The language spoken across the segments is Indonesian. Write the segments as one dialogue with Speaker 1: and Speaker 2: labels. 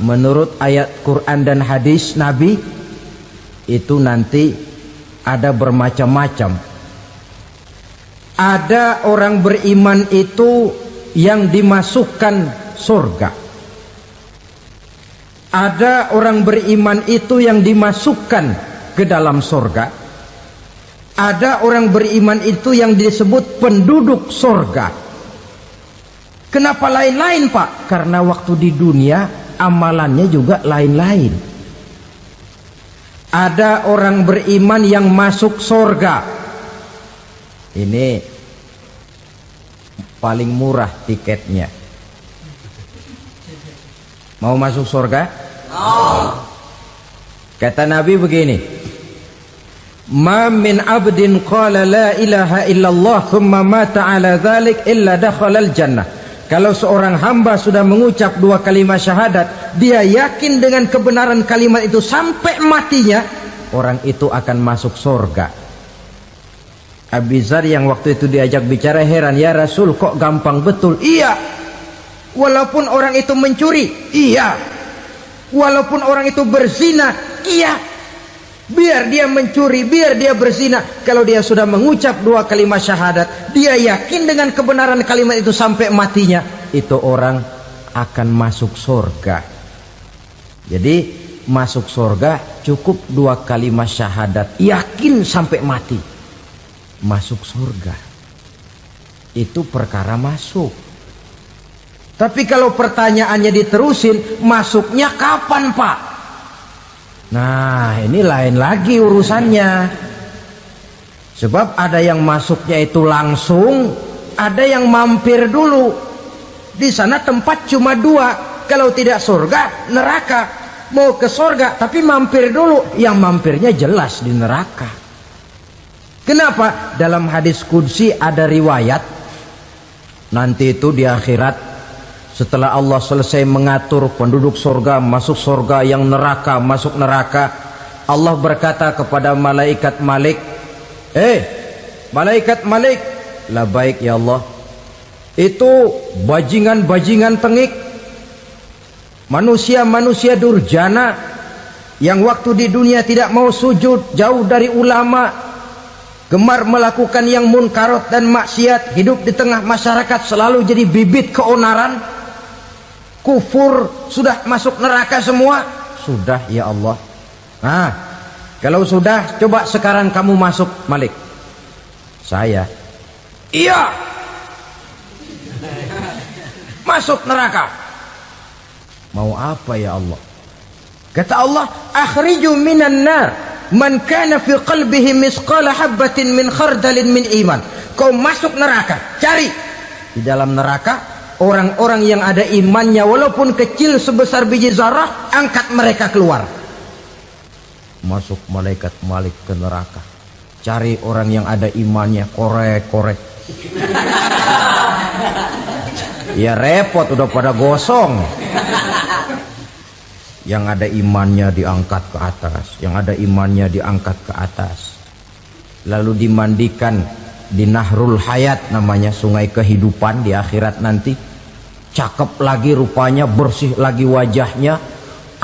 Speaker 1: menurut ayat Quran dan hadis Nabi itu nanti ada bermacam-macam. Ada orang beriman itu yang dimasukkan surga. Ada orang beriman itu yang dimasukkan ke dalam surga. Ada orang beriman itu yang disebut penduduk surga. Kenapa lain-lain, Pak? Karena waktu di dunia amalannya juga lain-lain. Ada orang beriman yang masuk surga. Ini paling murah tiketnya. Mau masuk surga? Kata Nabi begini, ma min abdin qala la ilaha illallah thumma mata ala dhalik illa dakhalal jannah. Kalau seorang hamba sudah mengucap dua kalimat syahadat, dia yakin dengan kebenaran kalimat itu sampai matinya, orang itu akan masuk surga. Abi Dzar yang waktu itu diajak bicara heran, ya Rasul kok gampang betul? Iya, walaupun orang itu mencuri, iya, walaupun orang itu berzina, iya, biar dia mencuri, biar dia berzina, kalau dia sudah mengucap dua kalimat syahadat, dia yakin dengan kebenaran kalimat itu sampai matinya, itu orang akan masuk surga. Jadi masuk surga cukup dua kalimat syahadat, yakin sampai mati, masuk surga. Itu perkara masuk. Tapi kalau pertanyaannya diterusin, masuknya kapan, Pak? Nah, ini lain lagi urusannya. Sebab ada yang masuknya itu langsung, ada yang mampir dulu. Di sana tempat cuma dua, kalau tidak surga, neraka. Mau ke surga tapi mampir dulu, yang mampirnya jelas di neraka. Kenapa? Dalam hadis qudsi ada riwayat, nanti itu di akhirat, setelah Allah selesai mengatur penduduk surga masuk surga, yang neraka masuk neraka, Allah berkata kepada malaikat Malik, malaikat Malik, labaik ya Allah, itu bajingan-bajingan tengik, manusia-manusia durjana yang waktu di dunia tidak mau sujud, jauh dari ulama, gemar melakukan yang munkarat dan maksiat, hidup di tengah masyarakat selalu jadi bibit keonaran, kufur, sudah masuk neraka semua. Sudah ya Allah. Nah, kalau sudah, coba sekarang kamu masuk, Malik. Saya, iya, masuk neraka. Mau apa ya Allah? Kata Allah, akhriju minan nar man kana fi qalbihi misqala habatin min khardalin min iman. Kau masuk neraka, cari di dalam neraka orang-orang yang ada imannya walaupun kecil sebesar biji zarah, angkat mereka keluar. Masuk malaikat Malik ke neraka, cari orang yang ada imannya, korek-korek. Ya repot, udah pada gosong. Yang ada imannya diangkat ke atas, yang ada imannya diangkat ke atas, lalu dimandikan di Nahrul Hayat, namanya sungai kehidupan di akhirat nanti. Cakep lagi rupanya, bersih lagi wajahnya,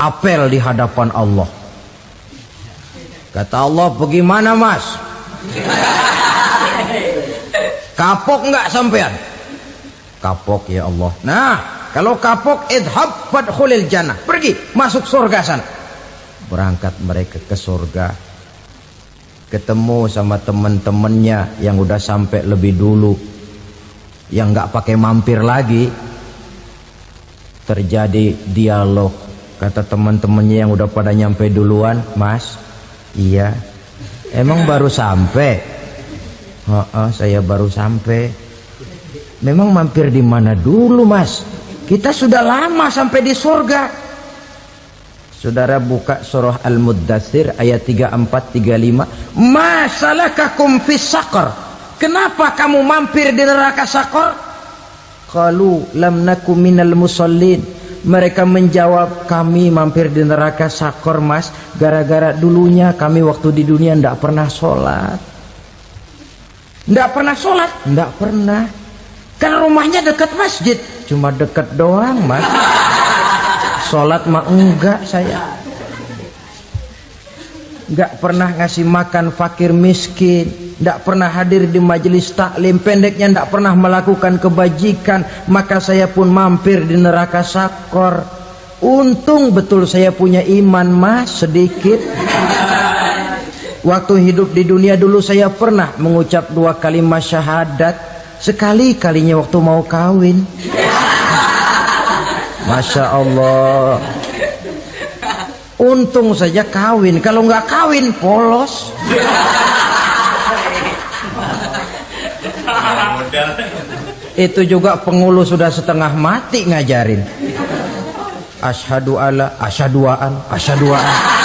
Speaker 1: apel di hadapan Allah. Kata Allah, bagaimana mas? Kapok nggak sampean? Kapok ya Allah. Nah, kalau kapok, idhab fadkhulil jannah, pergi masuk surga sana. Berangkat mereka ke surga, ketemu sama teman-temannya yang udah sampai lebih dulu, yang nggak pakai mampir lagi. Terjadi dialog. Kata teman-temannya yang udah pada nyampe duluan, mas, iya, emang baru sampai? Saya baru sampai. Memang mampir di mana dulu mas? Kita sudah lama sampai di surga. Saudara buka surah Al-Muddatsir ayat 34-35. Ma salakakum fis saqar? Kenapa kamu mampir di neraka Saqar? Qalu lam naku minal musallin. Mereka menjawab, kami mampir di neraka Saqar mas, gara-gara dulunya kami waktu di dunia ndak pernah sholat. Ndak pernah sholat? Ndak pernah. Kan rumahnya dekat masjid, cuma dekat doang mas. sholat mah enggak saya. Enggak pernah ngasih makan fakir miskin, enggak pernah hadir di majelis taklim, pendeknya enggak pernah melakukan kebajikan, maka saya pun mampir di neraka sakor. Untung betul saya punya iman mas sedikit. Waktu hidup di dunia dulu saya pernah mengucap 2 kalimat syahadat, sekali-kalinya waktu mau kawin. Masya Allah. Untung saja kawin, kalau nggak kawin polos. Itu juga pengulu sudah setengah mati ngajarin. Asyhadu alla, asyaduaan, asyaduaan.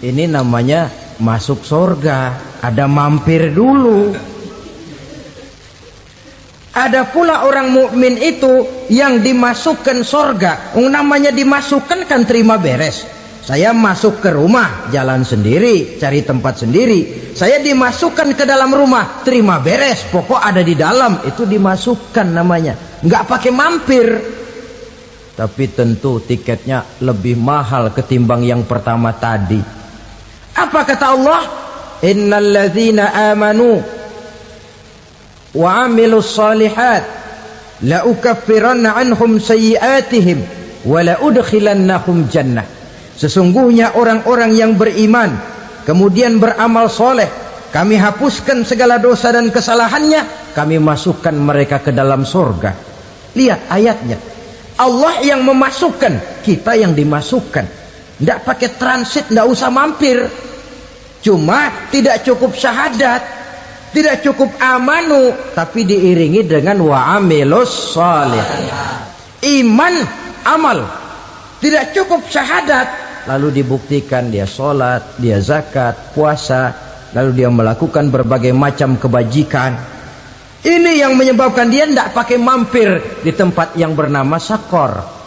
Speaker 1: Ini namanya masuk surga, ada mampir dulu. Ada pula orang mukmin itu yang dimasukkan surga. Namanya dimasukkan kan terima beres. Saya masuk ke rumah, jalan sendiri, cari tempat sendiri. Saya dimasukkan ke dalam rumah, terima beres, pokok ada di dalam, itu dimasukkan namanya. Nggak pakai mampir. Tapi tentu tiketnya lebih mahal ketimbang yang pertama tadi. Apa kata Allah? Innal ladzina amanu wa amilus salihat la ukaffiranna anhum sayyi'atihim wa la udkhilannahum jannah. Sesungguhnya orang-orang yang beriman kemudian beramal soleh, kami hapuskan segala dosa dan kesalahannya, kami masukkan mereka ke dalam surga. Lihat ayatnya, Allah yang memasukkan, kita yang dimasukkan. Tidak pakai transit, tidak usah mampir. Cuma tidak cukup syahadat, tidak cukup amanu, tapi diiringi dengan wa amilus shalih. Iman, amal. Tidak cukup syahadat, lalu dibuktikan dia sholat, dia zakat, puasa, lalu dia melakukan berbagai macam kebajikan. Ini yang menyebabkan dia tidak pakai mampir di tempat yang bernama sakor.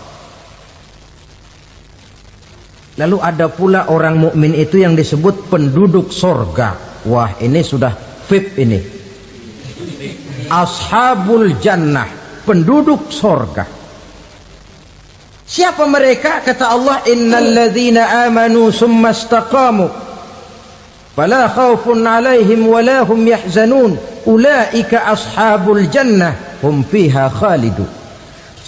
Speaker 1: Lalu ada pula orang mukmin itu yang disebut penduduk sorga. Wah, ini sudah VIP ini. Ashabul jannah, penduduk sorga. Siapa mereka? Kata Allah, innal ladzina amanu summa istaqamu fala khaufun alaihim wala hum yahzanun ulaika ashabul jannah hum fiha khalidun.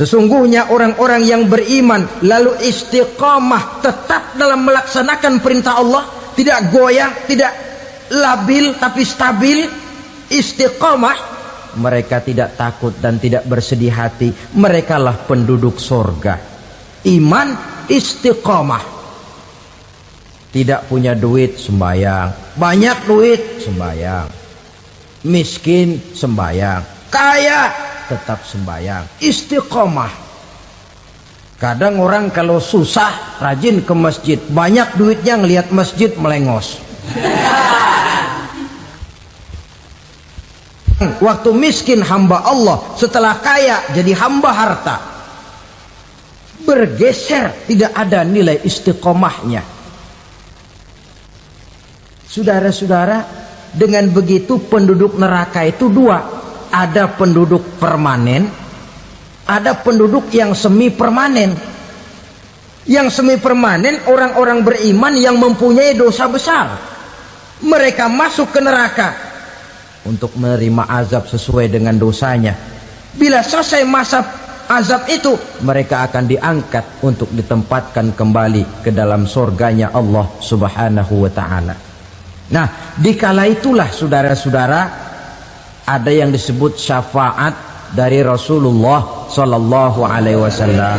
Speaker 1: Sesungguhnya orang-orang yang beriman lalu istiqamah, tetap dalam melaksanakan perintah Allah, tidak goyang, tidak labil tapi stabil, istiqamah, mereka tidak takut dan tidak bersedih hati, merekalah penduduk surga. Iman, istiqamah. Tidak punya duit, sembayang. Banyak duit, sembayang. Miskin, sembayang. Kaya, tetap sembayang. Istiqamah. Kadang orang kalau susah rajin ke masjid, banyak duitnya ngelihat masjid melengos. Waktu miskin hamba Allah, setelah kaya jadi hamba harta. Bergeser, tidak ada nilai istiqomahnya. Saudara-saudara, dengan begitu penduduk neraka itu dua. Ada penduduk permanen, ada penduduk yang semi permanen. Yang semi permanen orang-orang beriman yang mempunyai dosa besar. Mereka masuk ke neraka untuk menerima azab sesuai dengan dosanya. Bila selesai masa azab itu, mereka akan diangkat untuk ditempatkan kembali ke dalam surganya Allah Subhanahu wa ta'ala. Nah, dikala itulah saudara-saudara, ada yang disebut syafaat dari Rasulullah Sallallahu Alaihi Wasallam.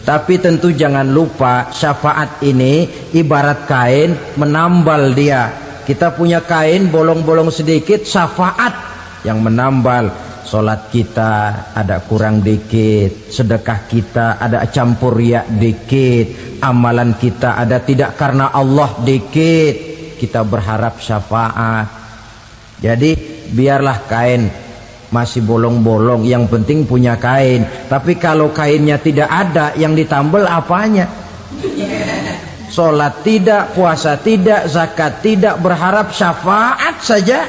Speaker 1: Tapi tentu jangan lupa, syafaat ini ibarat kain menambal dia. Kita punya kain bolong-bolong sedikit, syafaat yang menambal. Sholat kita ada kurang dikit, sedekah kita ada campur riak dikit, amalan kita ada tidak karena Allah dikit, kita berharap syafaat. Jadi biarlah kain masih bolong-bolong, yang penting punya kain. Tapi kalau kainnya tidak ada, yang ditambal apanya? Sholat tidak, puasa tidak, zakat tidak, berharap syafaat saja.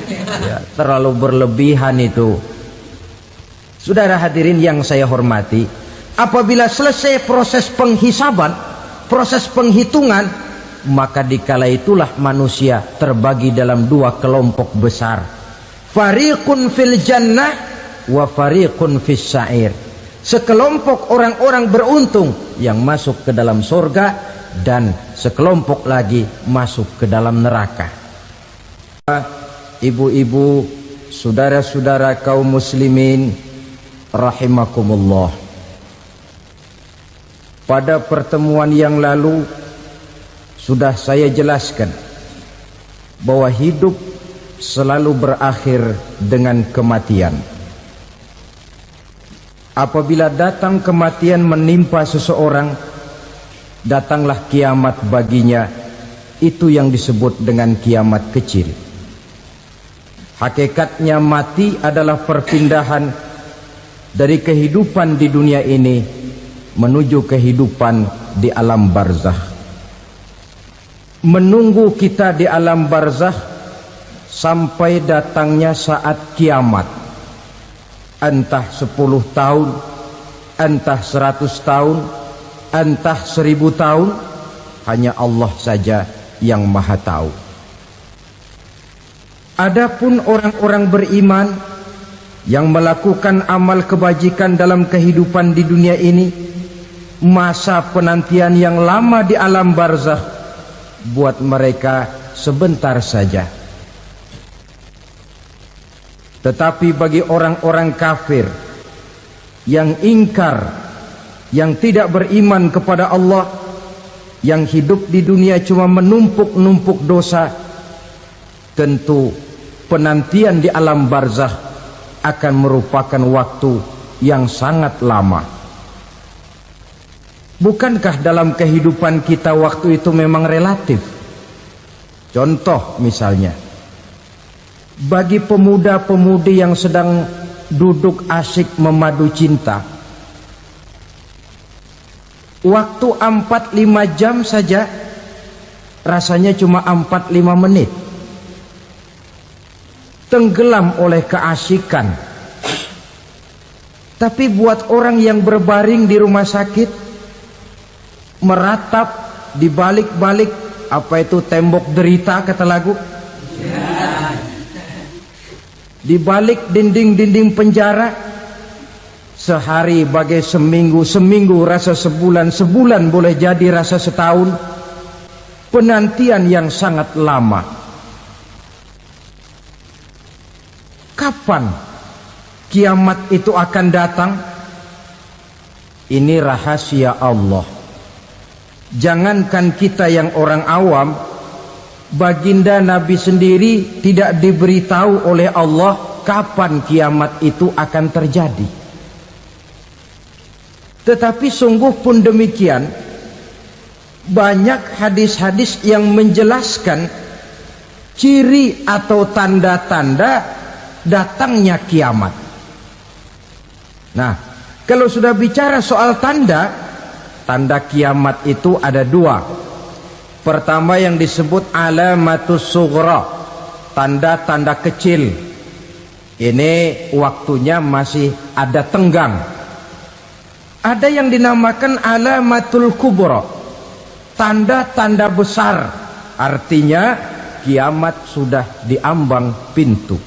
Speaker 1: Ya, terlalu berlebihan itu. Saudara hadirin yang saya hormati, apabila selesai proses penghisaban, proses penghitungan, maka dikala itulah manusia terbagi dalam dua kelompok besar. Fariqun fil jannah wa fariqun fis sa'ir. Sekelompok orang-orang beruntung yang masuk ke dalam surga, dan sekelompok lagi masuk ke dalam neraka. Ibu-ibu, saudara-saudara kaum muslimin rahimakumullah, pada pertemuan yang lalu sudah saya jelaskan bahwa hidup selalu berakhir dengan kematian. Apabila datang kematian menimpa seseorang, datanglah kiamat baginya. Itu yang disebut dengan kiamat kecil. Hakikatnya mati adalah perpindahan dari kehidupan di dunia ini menuju kehidupan di alam barzakh. Menunggu kita di alam barzakh sampai datangnya saat kiamat. Entah 10 tahun, entah 100 tahun, entah 1000 tahun, hanya Allah saja yang maha tahu. Adapun orang-orang beriman yang melakukan amal kebajikan dalam kehidupan di dunia ini, masa penantian yang lama di alam barzakh buat mereka sebentar saja. Tetapi bagi orang-orang kafir yang ingkar, yang tidak beriman kepada Allah, yang hidup di dunia cuma menumpuk-numpuk dosa, tentu penantian di alam barzakh akan merupakan waktu yang sangat lama. Bukankah dalam kehidupan kita waktu itu memang relatif? Contoh misalnya, bagi pemuda-pemudi yang sedang duduk asyik memadu cinta, waktu 4-5 jam saja rasanya cuma 4-5 menit. Tenggelam oleh keasikan. Tapi buat orang yang berbaring di rumah sakit, meratap di balik-balik apa itu tembok derita kata lagu, di balik dinding-dinding penjara, sehari bagai seminggu, seminggu rasa sebulan, sebulan boleh jadi rasa setahun. Penantian yang sangat lama. Kapan kiamat itu akan datang? Ini rahasia Allah. Jangankan kita yang orang awam, baginda Nabi sendiri tidak diberitahu oleh Allah kapan kiamat itu akan terjadi. Tetapi sungguh pun demikian, banyak hadis-hadis yang menjelaskan ciri atau tanda-tanda datangnya kiamat. Nah, kalau sudah bicara soal tanda, tanda kiamat itu ada dua. Pertama yang disebut alamatus sughra, tanda-tanda kecil. Ini waktunya masih ada tenggang. Ada yang dinamakan alamatul kubra, tanda-tanda besar. Artinya kiamat sudah diambang pintu.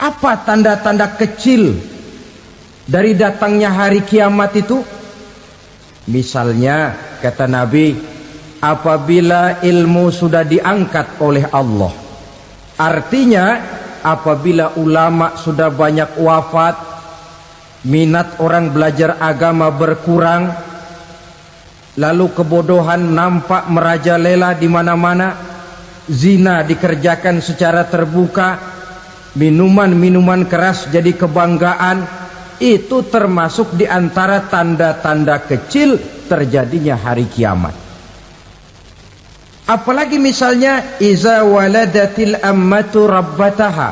Speaker 1: Apa tanda-tanda kecil dari datangnya hari kiamat itu? Misalnya kata Nabi, apabila ilmu sudah diangkat oleh Allah, artinya apabila ulama sudah banyak wafat, minat orang belajar agama berkurang, lalu kebodohan nampak merajalela di mana-mana, zina dikerjakan secara terbuka, minuman-minuman keras jadi kebanggaan, itu termasuk di antara tanda-tanda kecil terjadinya hari kiamat. Apalagi misalnya iza waladatil ammatu rabbataha,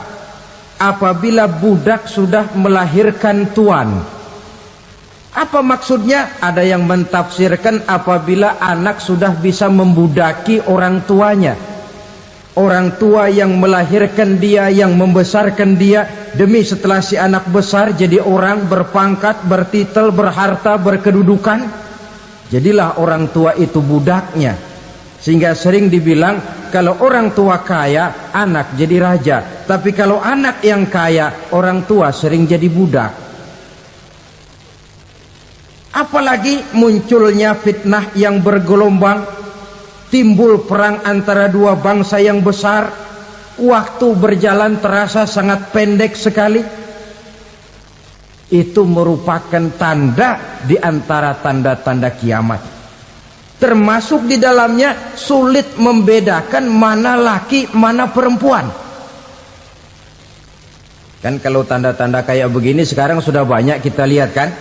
Speaker 1: apabila budak sudah melahirkan tuan. Apa maksudnya? Ada yang mentafsirkan apabila anak sudah bisa membudaki orang tuanya. Orang tua yang melahirkan dia, yang membesarkan dia, demi setelah si anak besar jadi orang berpangkat, bertitel, berharta, berkedudukan, jadilah orang tua itu budaknya. Sehingga sering dibilang kalau orang tua kaya, anak jadi raja. Tapi kalau anak yang kaya, orang tua sering jadi budak. Apalagi munculnya fitnah yang bergelombang, timbul perang antara dua bangsa yang besar, waktu berjalan terasa sangat pendek sekali. Itu merupakan tanda di antara tanda-tanda kiamat. Termasuk di dalamnya sulit membedakan mana laki, mana perempuan. Kan kalau tanda-tanda kayak begini sekarang sudah banyak kita lihat kan.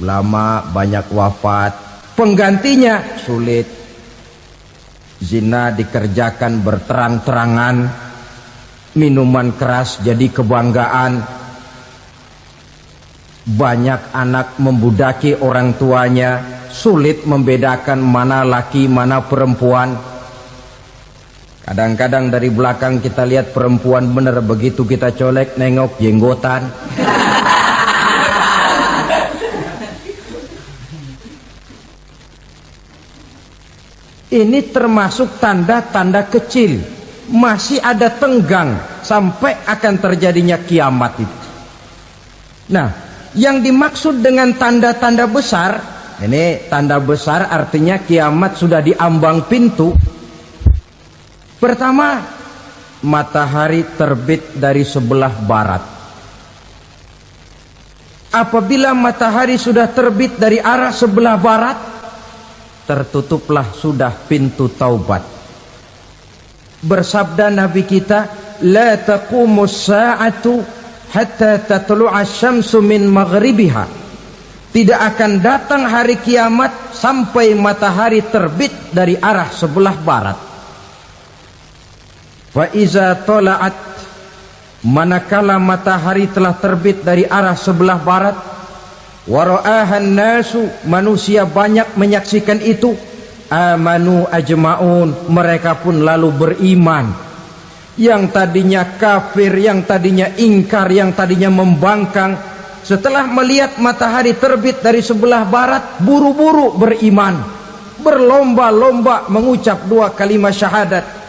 Speaker 1: Ulama banyak wafat, penggantinya sulit. Zina dikerjakan berterang-terangan, minuman keras jadi kebanggaan. Banyak anak membudaki orang tuanya, sulit membedakan mana laki mana perempuan. Kadang-kadang dari belakang kita lihat perempuan bener, begitu kita colek nengok jenggotan. Ini termasuk tanda-tanda kecil, masih ada tenggang sampai akan terjadinya kiamat itu. Nah, yang dimaksud dengan tanda-tanda besar, ini tanda besar artinya kiamat sudah di ambang pintu. Pertama, matahari terbit dari sebelah barat. Apabila matahari sudah terbit dari arah sebelah barat, tertutuplah sudah pintu taubat. Bersabda Nabi kita, la taqumus sa'atu hatta tatlu'a syamsu min maghribiha. Tidak akan datang hari kiamat sampai matahari terbit dari arah sebelah barat. Fa iza tala'at, manakala matahari telah terbit dari arah sebelah barat, wara'ahan nasu, manusia banyak menyaksikan itu, amanu ajma'un, mereka pun lalu beriman. Yang tadinya kafir, yang tadinya ingkar, yang tadinya membangkang, setelah melihat matahari terbit dari sebelah barat, buru-buru beriman, berlomba-lomba mengucap dua kalimat syahadat.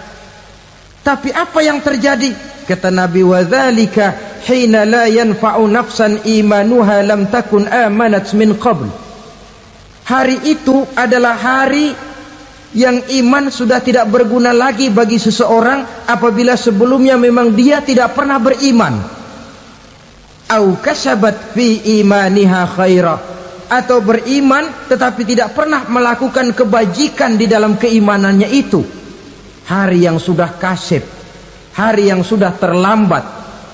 Speaker 1: Tapi apa yang terjadi? Kata Nabi, wadzalika hina la yanfa'u nafsan imanuha lam takun amanat min qabl. Hari itu adalah hari yang iman sudah tidak berguna lagi bagi seseorang apabila sebelumnya memang dia tidak pernah beriman. Au kasabat fi imaniha khaira, atau beriman tetapi tidak pernah melakukan kebajikan di dalam keimanannya itu. Hari yang sudah kasib, hari yang sudah terlambat,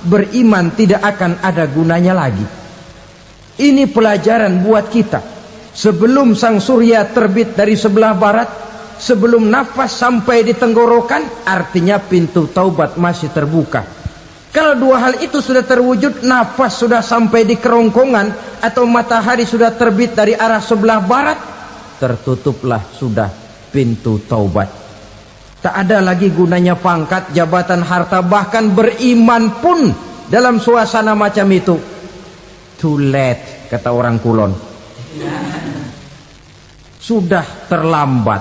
Speaker 1: beriman tidak akan ada gunanya lagi. Ini pelajaran buat kita. Sebelum sang surya terbit dari sebelah barat, sebelum nafas sampai di tenggorokan, artinya pintu taubat masih terbuka. Kalau dua hal itu sudah terwujud, nafas sudah sampai di kerongkongan atau matahari sudah terbit dari arah sebelah barat, tertutuplah sudah pintu taubat. Tak ada lagi gunanya pangkat, jabatan, harta, bahkan beriman pun dalam suasana macam itu too late, kata orang Kulon. Sudah terlambat.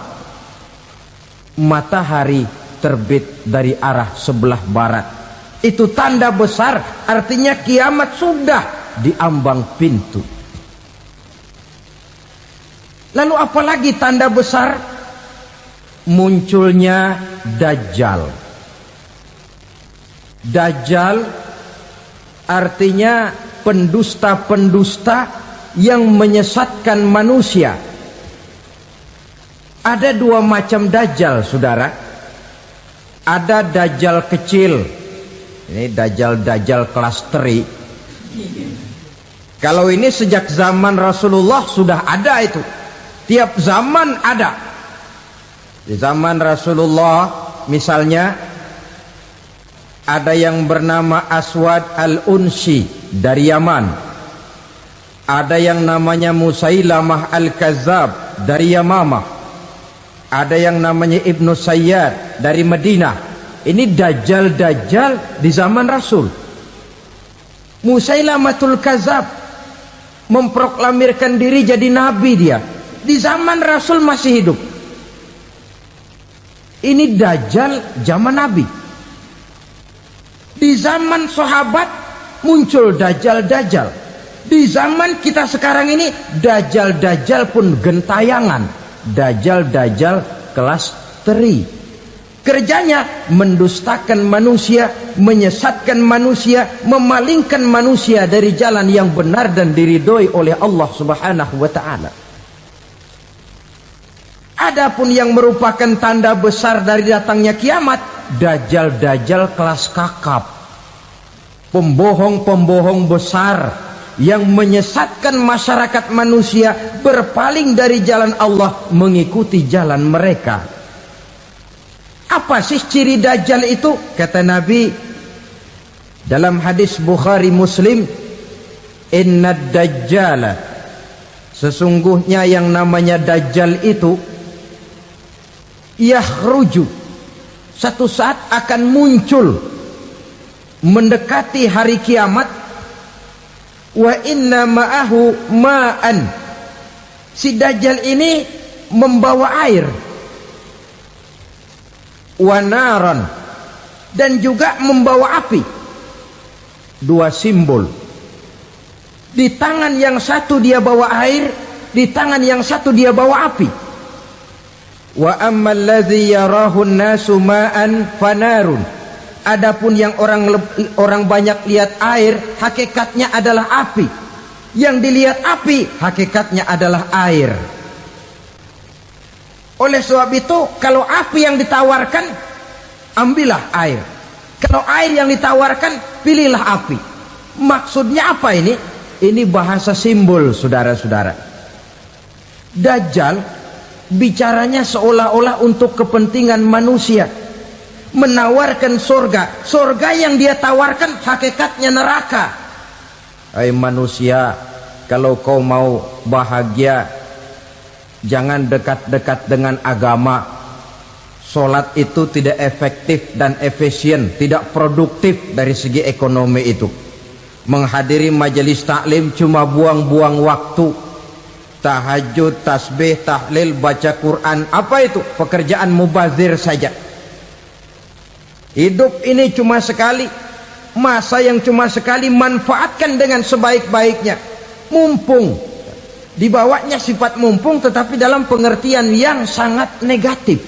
Speaker 1: Matahari terbit dari arah sebelah barat, itu tanda besar, artinya kiamat sudah di ambang pintu. Lalu apalagi tanda besar? Munculnya Dajjal. Dajjal artinya pendusta-pendusta yang menyesatkan manusia. Ada dua macam Dajjal, saudara. Ada Dajjal kecil. Ini Dajjal kelas teri. Kalau ini sejak zaman Rasulullah sudah ada itu. Tiap zaman ada. Di zaman Rasulullah misalnya ada yang bernama Aswad al-Unsi dari Yaman. Ada yang namanya Musailamah Al-Kazzab dari Yamamah. Ada yang namanya Ibnu Sayyad dari Madinah. Ini dajjal-dajjal di zaman Rasul. Musailamatul Kazzab memproklamirkan diri jadi nabi dia. Di zaman Rasul masih hidup. Ini dajjal zaman Nabi. Di zaman sahabat muncul dajjal-dajjal. Di zaman kita sekarang ini dajjal-dajjal pun gentayangan. Dajjal-dajjal kelas teri. Kerjanya mendustakan manusia, menyesatkan manusia, memalingkan manusia dari jalan yang benar dan diridhoi oleh Allah Subhanahu wa taala. Adapun yang merupakan tanda besar dari datangnya kiamat, dajjal-dajjal kelas kakap. Pembohong-pembohong besar yang menyesatkan masyarakat manusia berpaling dari jalan Allah mengikuti jalan mereka. Apa sih ciri dajjal itu? Kata Nabi dalam hadis Bukhari Muslim, "Inna dajjala", sesungguhnya yang namanya dajjal itu yakhruju, satu saat akan muncul mendekati hari kiamat. Wa inna ma'ahu ma'an, si dajjal ini membawa air. Wa naran, dan juga membawa api. Dua simbol. Di tangan yang satu dia bawa air, di tangan yang satu dia bawa api. Wa ammal ladzi yarahu an-nasu ma'an fanarun, adapun yang orang banyak lihat air, hakikatnya adalah api. Yang dilihat api, hakikatnya adalah air. Oleh sebab itu, kalau api yang ditawarkan, ambillah air. Kalau air yang ditawarkan, pilihlah api. Maksudnya apa ini? Ini bahasa simbol, saudara-saudara. Dajjal bicaranya seolah-olah untuk kepentingan manusia, menawarkan surga. Surga yang dia tawarkan hakikatnya neraka. Hai manusia, kalau kau mau bahagia, jangan dekat-dekat dengan agama. Solat itu tidak efektif dan efisien, tidak produktif dari segi ekonomi itu. Menghadiri majelis taklim cuma buang-buang waktu. Tahajud, tasbih, tahlil, baca Quran, apa itu? Pekerjaan mubazir saja. Hidup ini cuma sekali, masa yang cuma sekali, manfaatkan dengan sebaik-baiknya. Mumpung, dibawanya sifat mumpung, tetapi dalam pengertian yang sangat negatif.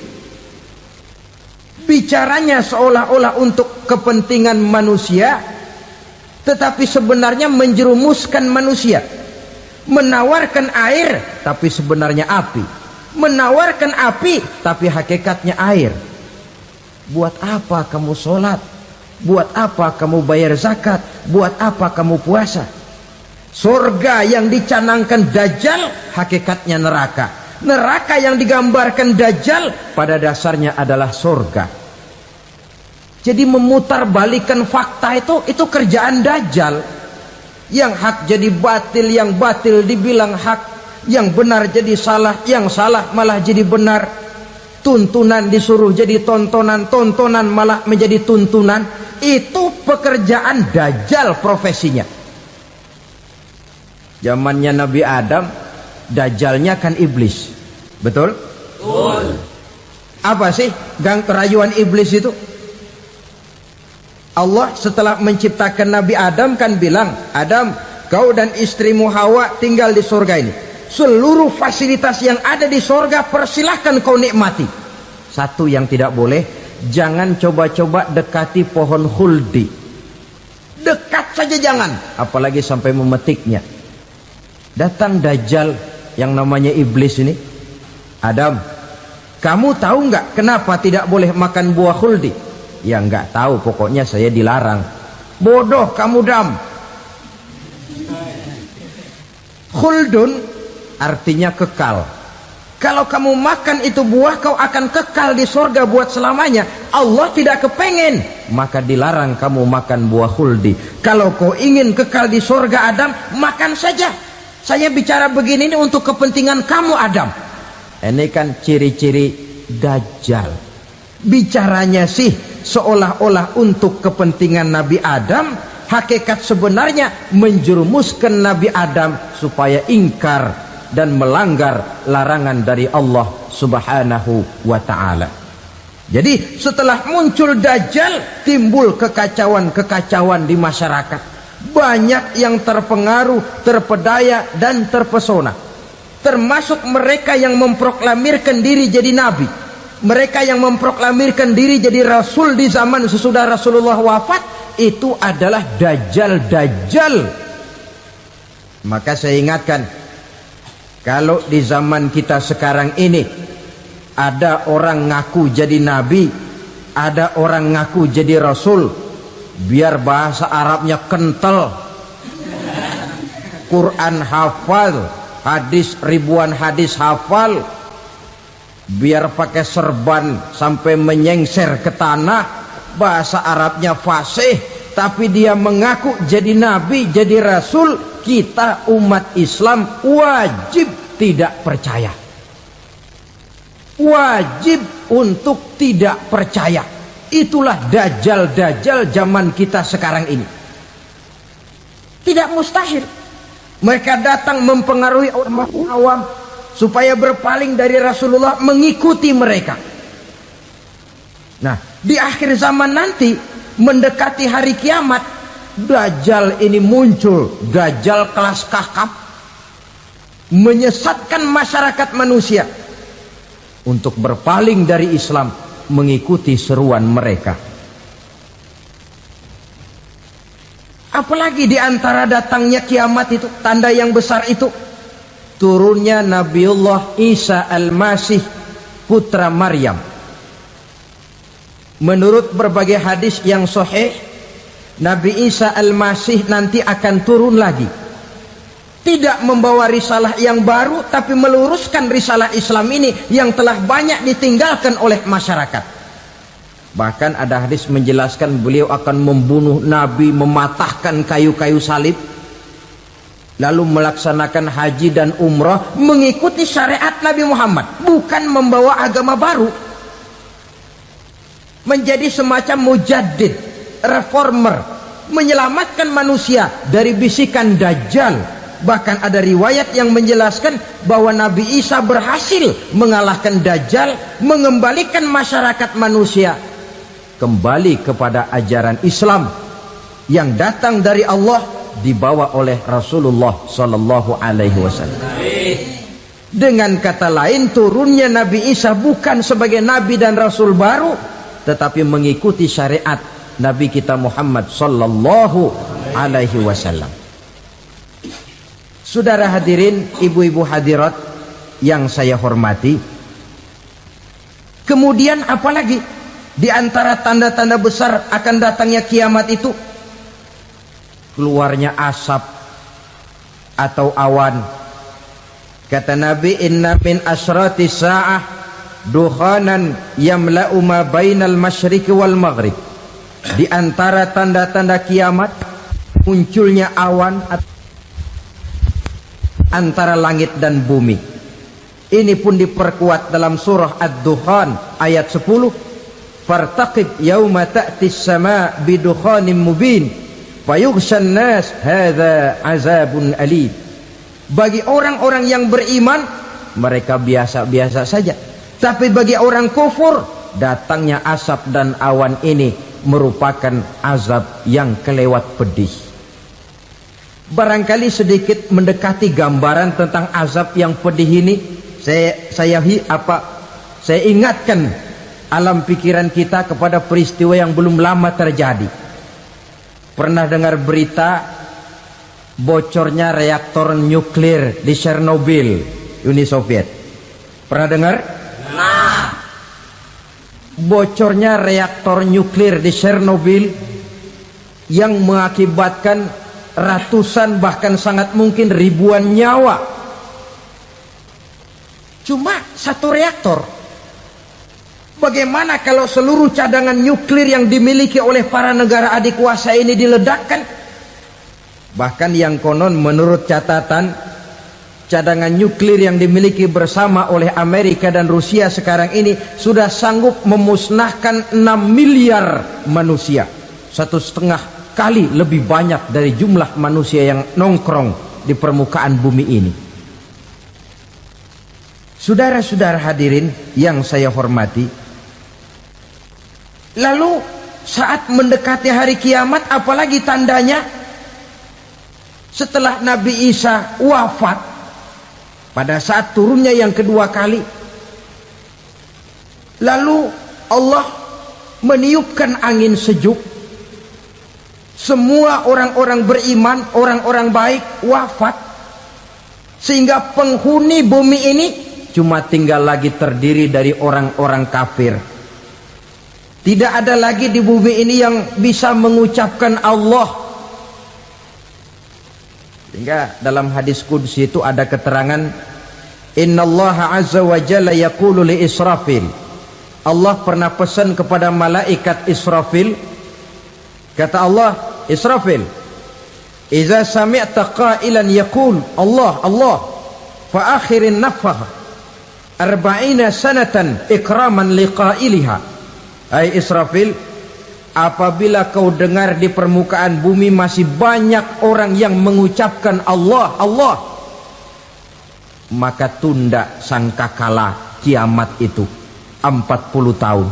Speaker 1: Bicaranya seolah-olah untuk kepentingan manusia, tetapi sebenarnya menjerumuskan manusia. Menawarkan air, tapi sebenarnya api. Menawarkan api, tapi hakikatnya air. Buat apa kamu sholat? Buat apa kamu bayar zakat? Buat apa kamu puasa? Surga yang dicanangkan dajjal, hakikatnya neraka. Neraka yang digambarkan dajjal, pada dasarnya adalah surga. Jadi memutarbalikan fakta itu kerjaan dajjal. Yang hak jadi batil, yang batil dibilang hak, yang benar jadi salah, yang salah malah jadi benar. Tuntunan disuruh jadi tontonan, tontonan malah menjadi tuntunan. Itu pekerjaan dajjal profesinya. Zamannya Nabi Adam, dajjalnya kan iblis. Betul? Betul. Apa sih gang rayuan iblis itu? Allah setelah menciptakan Nabi Adam kan bilang, Adam, kau dan istrimu Hawa tinggal di surga ini. Seluruh fasilitas yang ada di surga persilahkan kau nikmati. Satu yang tidak boleh, jangan coba-coba dekati pohon khuldi. Dekat saja jangan, apalagi sampai memetiknya. Datang dajjal yang namanya iblis ini. Adam, kamu tahu nggak kenapa tidak boleh makan buah khuldi? Ya nggak tahu, pokoknya saya dilarang. Bodoh kamu Dam. Khuldun artinya kekal. Kalau kamu makan itu buah, kau akan kekal di surga buat selamanya. Allah tidak kepengen, maka dilarang kamu makan buah khuldi. Kalau kau ingin kekal di surga Adam, makan saja. Saya bicara begini ini untuk kepentingan kamu Adam. Ini kan ciri-ciri Dajjal. Bicaranya sih seolah-olah untuk kepentingan Nabi Adam, hakikat sebenarnya menjerumuskan Nabi Adam supaya ingkar dan melanggar larangan dari Allah Subhanahu wa ta'ala. Jadi setelah muncul Dajjal, timbul kekacauan-kekacauan di masyarakat. Banyak yang terpengaruh, terpedaya dan terpesona, termasuk mereka yang memproklamirkan diri jadi nabi, mereka yang memproklamirkan diri jadi rasul di zaman sesudah Rasulullah wafat. Itu adalah Dajjal. Maka saya ingatkan, kalau di zaman kita sekarang ini ada orang ngaku jadi nabi, ada orang ngaku jadi rasul, biar bahasa Arabnya kental, Quran hafal, hadis ribuan hadis hafal, biar pakai serban sampai menyengser ke tanah, bahasa Arabnya fasih, tapi dia mengaku jadi nabi, jadi rasul, kita umat Islam wajib tidak percaya, wajib untuk tidak percaya. Itulah Dajjal zaman kita sekarang ini. Tidak mustahil mereka datang mempengaruhi orang awam supaya berpaling dari Rasulullah, mengikuti mereka. Nah, di akhir zaman nanti, mendekati hari kiamat, Dajjal ini muncul. Dajjal kelas kakap, menyesatkan masyarakat manusia untuk berpaling dari Islam, mengikuti seruan mereka. Apalagi di antara datangnya kiamat itu, tanda yang besar itu, turunnya Nabiullah Isa Al-Masih, putra Maryam. Menurut berbagai hadis yang sahih, Nabi Isa Al-Masih nanti akan turun lagi, tidak membawa risalah yang baru, tapi meluruskan risalah Islam ini yang telah banyak ditinggalkan oleh masyarakat. Bahkan ada hadis menjelaskan beliau akan membunuh Nabi, mematahkan kayu-kayu salib, lalu melaksanakan haji dan umrah mengikuti syariat Nabi Muhammad, bukan membawa agama baru. Menjadi semacam mujaddid, reformer, menyelamatkan manusia dari bisikan Dajjal. Bahkan ada riwayat yang menjelaskan bahwa Nabi Isa berhasil mengalahkan Dajjal, mengembalikan masyarakat manusia kembali kepada ajaran Islam yang datang dari Allah, dibawa oleh Rasulullah Sallallahu Alaihi Wasallam. Dengan kata lain, turunnya Nabi Isa bukan sebagai Nabi dan Rasul baru, tetapi mengikuti syariat Nabi kita Muhammad Sallallahu Alaihi Wasallam. Saudara hadirin, ibu-ibu hadirat yang saya hormati, kemudian apalagi di antara tanda-tanda besar akan datangnya kiamat itu? Keluarnya asap atau awan. Kata Nabi, inna min asyrati sa'ah dukhanan yamla'u ma bainal masyriqi wal maghrib. Di antara tanda-tanda kiamat, munculnya awan antara langit dan bumi. Ini pun diperkuat dalam surah Ad-Dukhan ayat 10. Fartaqib yauma ta'tis sama bidukhanim mubin fayughshan nas hadza azabun alim. Bagi orang-orang yang beriman, mereka biasa-biasa saja, tapi bagi orang kufur, datangnya asap dan awan ini merupakan azab yang kelewat pedih. Barangkali sedikit mendekati gambaran tentang azab yang pedih ini, saya ingatkan alam pikiran kita kepada peristiwa yang belum lama terjadi. Pernah dengar berita bocornya reaktor nuklir di Chernobyl, Uni Soviet? Pernah dengar? Nah, bocornya reaktor nuklir di Chernobyl yang mengakibatkan ratusan, bahkan sangat mungkin ribuan nyawa. Cuma satu reaktor. Bagaimana kalau seluruh cadangan nuklir yang dimiliki oleh para negara adikuasa ini diledakkan? Bahkan yang konon menurut catatan cadangan nuklir yang dimiliki bersama oleh Amerika dan Rusia sekarang ini sudah sanggup memusnahkan 6 miliar manusia, 1,5 kali lebih banyak dari jumlah manusia yang nongkrong di permukaan bumi ini. Saudara-saudara hadirin yang saya hormati, lalu saat mendekati hari kiamat, apalagi tandanya? Setelah Nabi Isa wafat, pada saat turunnya yang kedua kali, lalu Allah meniupkan angin sejuk. Semua orang-orang beriman, orang-orang baik wafat, sehingga penghuni bumi ini cuma tinggal lagi terdiri dari orang-orang kafir. Tidak ada lagi di bumi ini yang bisa mengucapkan Allah. Sehingga dalam hadis qudsi itu ada keterangan, innallaha azza wa jalla yaqulu li Israfil. Allah pernah pesan kepada malaikat Israfil, kata Allah, Israfil, idza sami'ta qailan yaqul Allah Allah fa akhirin nafakh 40 sanatan ikraman liqailiha. Hai Israfil, apabila kau dengar di permukaan bumi masih banyak orang yang mengucapkan Allah Allah, maka tunda sangkakala kiamat itu 40 tahun.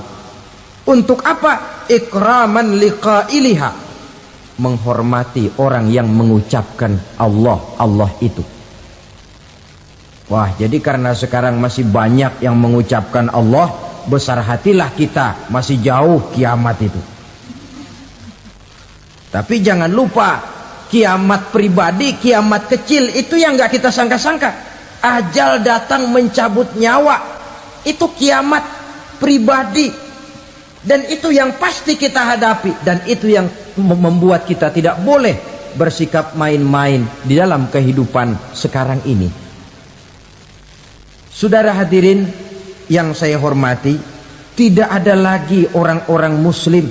Speaker 1: Untuk apa? Ikraman liqailiha, menghormati orang yang mengucapkan Allah Allah itu. Wah, jadi karena sekarang masih banyak yang mengucapkan Allah, besar hatilah kita, masih jauh kiamat itu. Tapi jangan lupa, kiamat pribadi, kiamat kecil itu yang gak kita sangka-sangka. Ajal datang mencabut nyawa, itu kiamat pribadi, dan itu yang pasti kita hadapi, dan itu yang membuat kita tidak boleh bersikap main-main di dalam kehidupan sekarang ini. Saudara hadirin yang saya hormati, tidak ada lagi orang-orang muslim.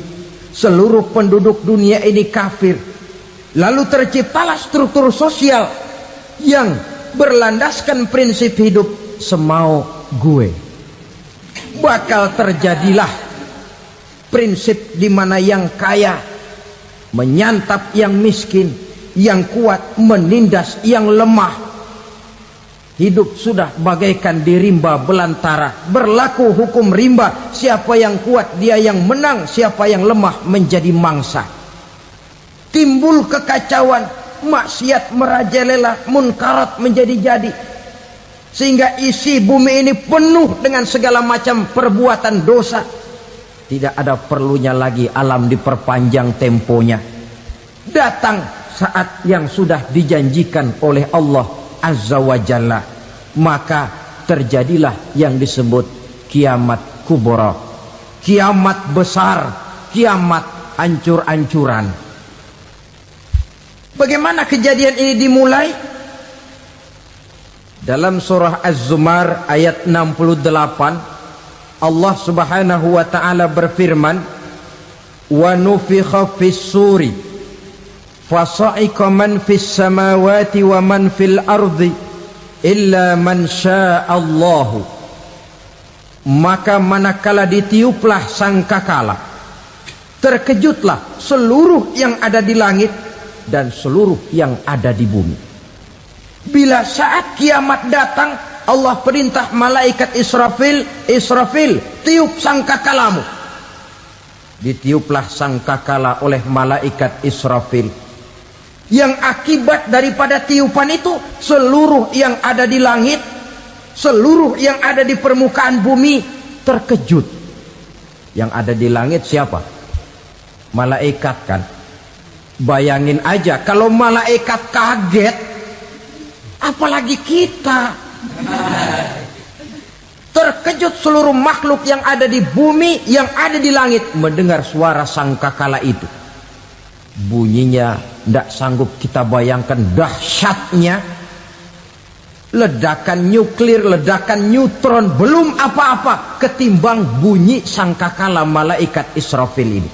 Speaker 1: Seluruh penduduk dunia ini kafir. Lalu terciptalah struktur sosial yang berlandaskan prinsip hidup semau gue. Bakal terjadilah prinsip di mana yang kaya menyantap yang miskin, yang kuat menindas yang lemah. Hidup sudah bagaikan di rimba belantara, berlaku hukum rimba. Siapa yang kuat dia yang menang, siapa yang lemah menjadi mangsa. Timbul kekacauan, maksiat merajalela, munkarat menjadi-jadi, sehingga isi bumi ini penuh dengan segala macam perbuatan dosa. Tidak ada perlunya lagi alam diperpanjang temponya. Datang saat yang sudah dijanjikan oleh Allah Azza wa Jalla, maka terjadilah yang disebut kiamat kubra, kiamat besar, kiamat ancur-ancuran. Bagaimana kejadian ini dimulai? Dalam surah Az-Zumar ayat 68, Allah Subhanahu wa taala berfirman, wa nufikha fis-suri fasa'iqa man fis samawati wa man fil ardi illa man sya'allahu. Maka manakala ditiuplah sangkakala, terkejutlah seluruh yang ada di langit dan seluruh yang ada di bumi. Bila saat kiamat datang, Allah perintah malaikat Israfil, Israfil, tiup sangkakalamu. Ditiuplah sangkakala oleh malaikat Israfil. Yang akibat daripada tiupan itu, seluruh yang ada di langit, seluruh yang ada di permukaan bumi terkejut. Yang ada di langit siapa? Malaikat kan. Bayangin aja kalau malaikat kaget, apalagi kita. Terkejut seluruh makhluk yang ada di bumi, yang ada di langit mendengar suara sangkakala itu. Bunyinya tidak sanggup kita bayangkan dahsyatnya. Ledakan nuklir, ledakan neutron, belum apa-apa ketimbang bunyi sangkakala malaikat Israfil ini.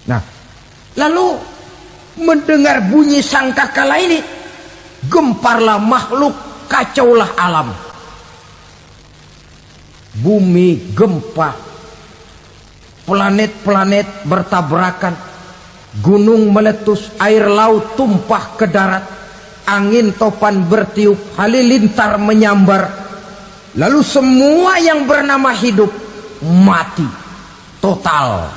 Speaker 1: Nah, lalu mendengar bunyi sangkakala ini, gemparlah makhluk, kacaulah alam. Bumi gempa, planet-planet bertabrakan, gunung meletus, air laut tumpah ke darat, angin topan bertiup, halilintar menyambar, lalu semua yang bernama hidup mati total.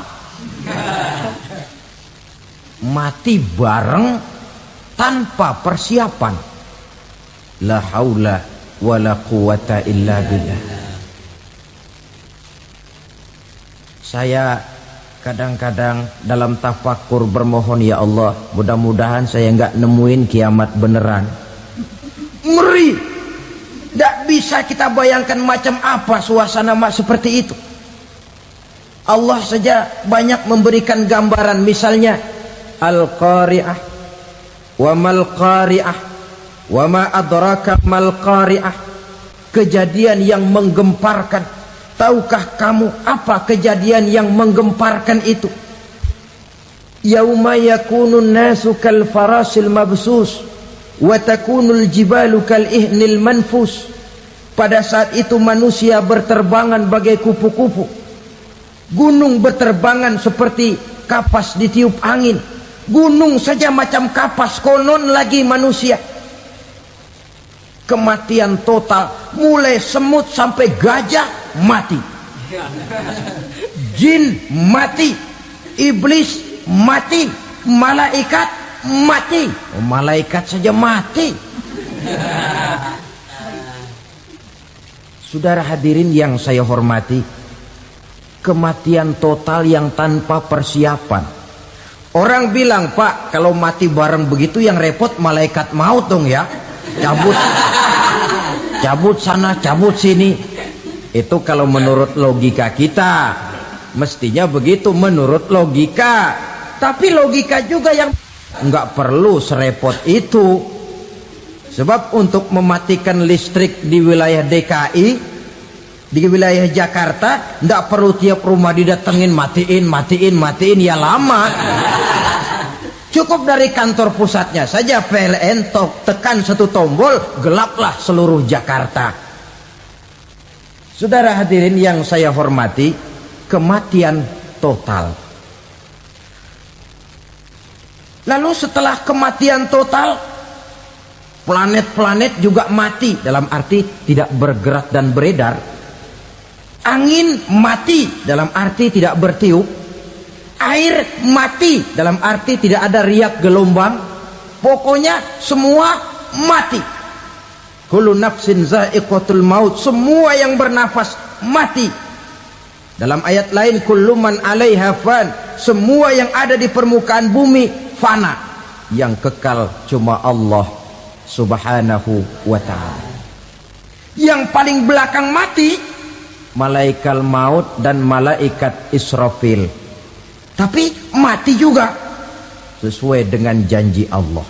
Speaker 1: Mati bareng tanpa persiapan. La haula wala quwata illa billah. Saya kadang-kadang dalam tafakur bermohon, ya Allah, mudah-mudahan saya enggak nemuin kiamat beneran. Ngeri. Tidak bisa kita bayangkan macam apa suasana seperti itu. Allah saja banyak memberikan gambaran, misalnya Al-Qari'ah, wa mal qari'ah, wa ma adraka mal qari'ah. Kejadian yang menggemparkan. Tahukah kamu apa kejadian yang menggemparkan itu? Yauma yakunun nasu kal farasil mabsus wa takunul jibalu kal ihnil manfus. Pada saat itu manusia berterbangan bagai kupu-kupu, gunung berterbangan seperti kapas ditiup angin. Gunung saja macam kapas, konon lagi manusia. Kematian total, mulai semut sampai gajah mati, jin mati, iblis mati, malaikat mati. Malaikat saja mati. Saudara hadirin yang saya hormati, kematian total yang tanpa persiapan. Orang bilang, Pak, kalau mati bareng begitu yang repot malaikat maut dong ya. Cabut sana, cabut sini. Itu kalau menurut logika kita, mestinya begitu menurut logika. Tapi logika juga yang nggak perlu serepot itu. Sebab untuk mematikan listrik di wilayah DKI, di wilayah Jakarta, nggak perlu tiap rumah didatengin, matiin, ya lama. Cukup dari kantor pusatnya saja PLN, tekan satu tombol, gelaplah seluruh Jakarta. Saudara hadirin yang saya hormati, kematian total. Lalu setelah kematian total, planet-planet juga mati, dalam arti tidak bergerak dan beredar. Angin mati, dalam arti tidak bertiup. Air mati, dalam arti tidak ada riak gelombang. Pokoknya semua mati. Kullu nafsin za'iqatul maut. Semua yang bernafas mati. Dalam ayat lain, kullu man 'alaiha fan. Semua yang ada di permukaan bumi fana. Yang kekal cuma Allah Subhanahu wa ta'ala. Yang paling belakang mati malaikat maut dan malaikat Israfil. Tapi mati juga sesuai dengan janji Allah.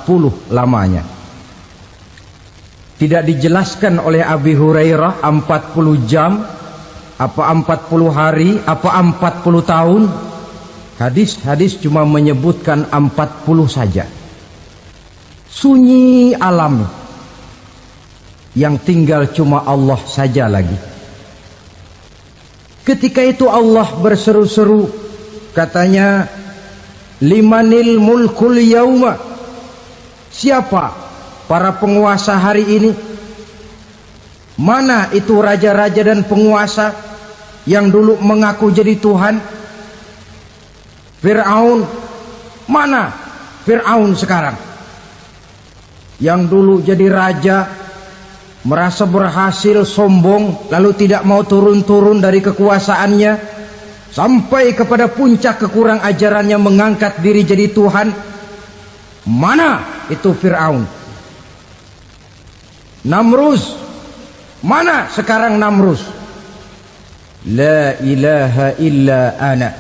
Speaker 1: 40 lamanya. Tidak dijelaskan oleh Abi Hurairah 40 jam, apa 40 hari, apa 40 tahun. Hadis-hadis cuma menyebutkan 40 saja. Sunyi alam, yang tinggal cuma Allah saja lagi. Ketika itu Allah berseru-seru, katanya, limanil mulkul yauma. Siapa para penguasa hari ini? Mana itu raja-raja dan penguasa yang dulu mengaku jadi Tuhan? Fir'aun. Mana Fir'aun sekarang? Yang dulu jadi raja, merasa berhasil, sombong, lalu tidak mau turun-turun dari kekuasaannya, sampai kepada puncak kekurang ajarannya mengangkat diri jadi Tuhan. Mana itu Fir'aun? Namrus. Mana sekarang Namrus? La ilaha illa ana.